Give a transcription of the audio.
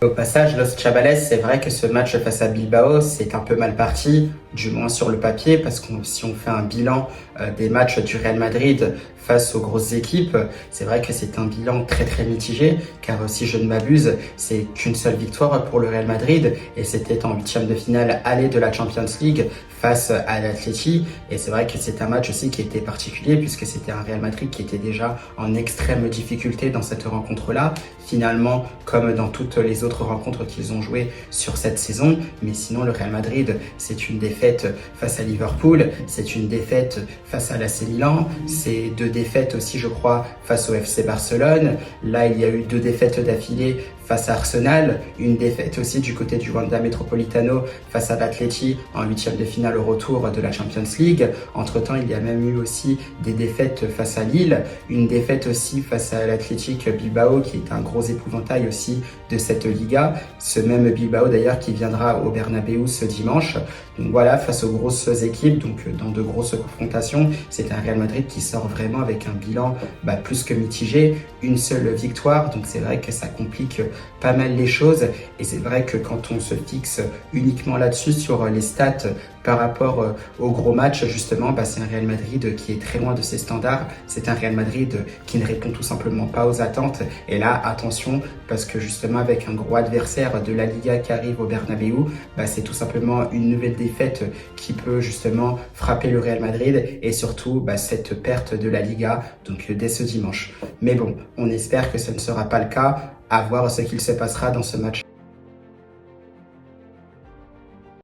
Au passage, Los Chavales, c'est vrai que ce match face à Bilbao, c'est un peu mal parti, du moins sur le papier, parce que si on fait un bilan des matchs du Real Madrid face aux grosses équipes, c'est vrai que c'est un bilan très très mitigé, car si je ne m'abuse, c'est qu'une seule victoire pour le Real Madrid, et c'était en huitième de finale aller de la Champions League face à l'Atleti, et c'est vrai que c'est un match aussi qui était particulier, puisque c'était un Real Madrid qui était déjà en extrême difficulté dans cette rencontre-là, finalement, comme dans toutes les autres rencontres qu'ils ont jouées sur cette saison. Mais sinon, le Real Madrid, c'est une défaite face à Liverpool, c'est une défaite face à l'AC Milan, c'est deux défaites aussi, je crois, face au FC Barcelone. Là, il y a eu deux défaites d'affilée face à Arsenal, une défaite aussi du côté du Wanda Metropolitano face à l'Atleti en huitième de finale au retour de la Champions League. Entre-temps, il y a même eu aussi des défaites face à Lille, une défaite aussi face à l'Athletic Bilbao qui est un gros épouvantail aussi de cette Liga. Ce même Bilbao d'ailleurs qui viendra au Bernabeu ce dimanche. Donc voilà, face aux grosses équipes, donc dans de grosses confrontations, c'est un Real Madrid qui sort vraiment avec un bilan plus que mitigé, une seule victoire, donc c'est vrai que ça complique pas mal les choses, et c'est vrai que quand on se fixe uniquement là-dessus sur les stats par rapport au gros match, justement, c'est un Real Madrid qui est très loin de ses standards, c'est un Real Madrid qui ne répond tout simplement pas aux attentes, et là, attention, parce que justement avec un gros adversaire de la Liga qui arrive au Bernabeu, c'est tout simplement une nouvelle défaite qui peut justement frapper le Real Madrid, et surtout cette perte de la Liga, donc dès ce dimanche. Mais bon, on espère que ce ne sera pas le cas, à voir ce qu'il se passera dans ce match.